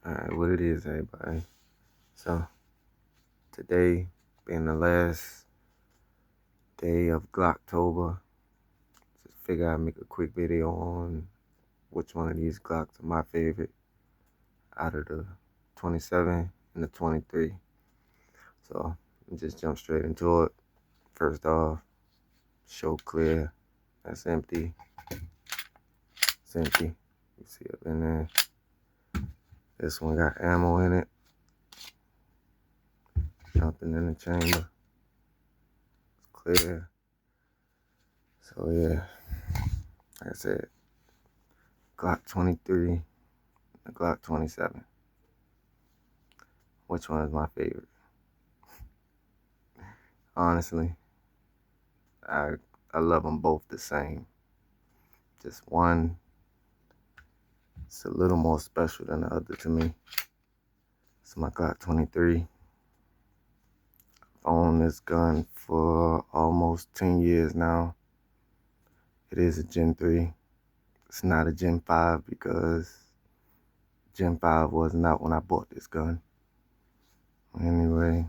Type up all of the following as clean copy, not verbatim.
Alright, what it is, everybody. So, today being the last day of Glocktober, just figure I'd make a quick video on which one of these Glocks are my favorite out of the 27 and the 23. So, just jump straight into it. First off, show clear. That's empty. It's empty. You see up in there. This one got ammo in it. Nothing in the chamber. It's clear. So yeah, like I said, Glock 23, the Glock 27. Which one is my favorite? Honestly, I love them both the same. Just one, it's a little more special than the other to me. It's my Glock 23. I've owned this gun for almost 10 years now. It is a Gen 3. It's not a Gen 5 because Gen 5 wasn't out when I bought this gun. Anyway,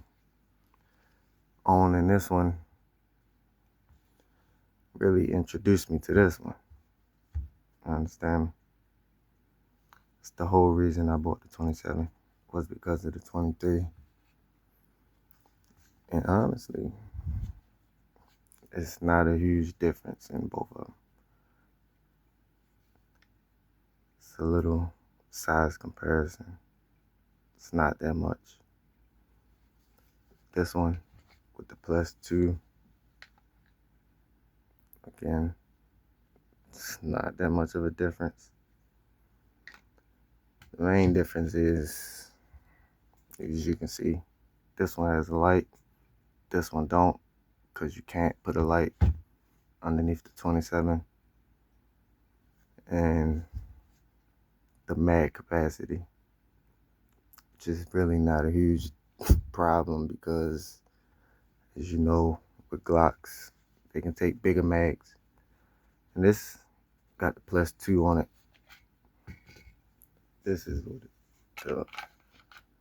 owning this one really introduced me to this one. I understand. It's the whole reason I bought the 27 was because of the 23. And honestly, it's not a huge difference in both of them. It's a little size comparison. It's not that much. This one with the +2, again, it's not that much of a difference. The main difference is, as you can see, this one has a light, this one don't, because you can't put a light underneath the 27. And the mag capacity, which is really not a huge problem because, as you know, with Glocks, they can take bigger mags. And this got the +2 on it. This is the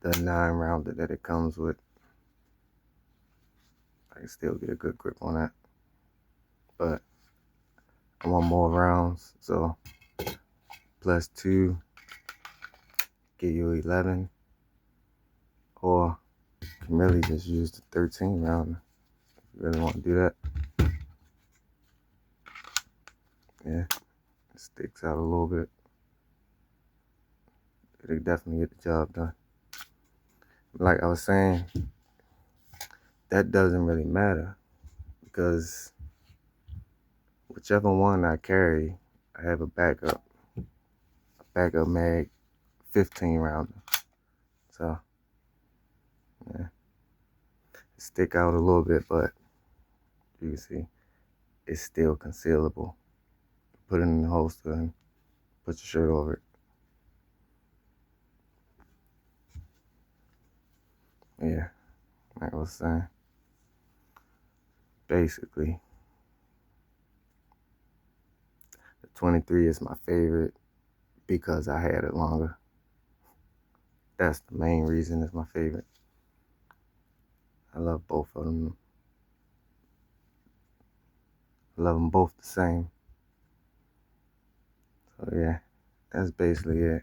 9-rounder that it comes with. I can still get a good grip on that, but I want more rounds, so +2 give you 11, or you can really just use the 13 rounder if you really want to do that. Yeah, it sticks out a little bit. It'll definitely get the job done. Like I was saying, that doesn't really matter because whichever one I carry, I have a backup mag 15 rounder. So yeah, it stick out a little bit, but you can see it's still concealable. Put it in the holster and put your shirt over it. Yeah, like I was saying, basically, the 23 is my favorite because I had it longer. That's the main reason it's my favorite. I love both of them. I love them both the same. So yeah, that's basically it.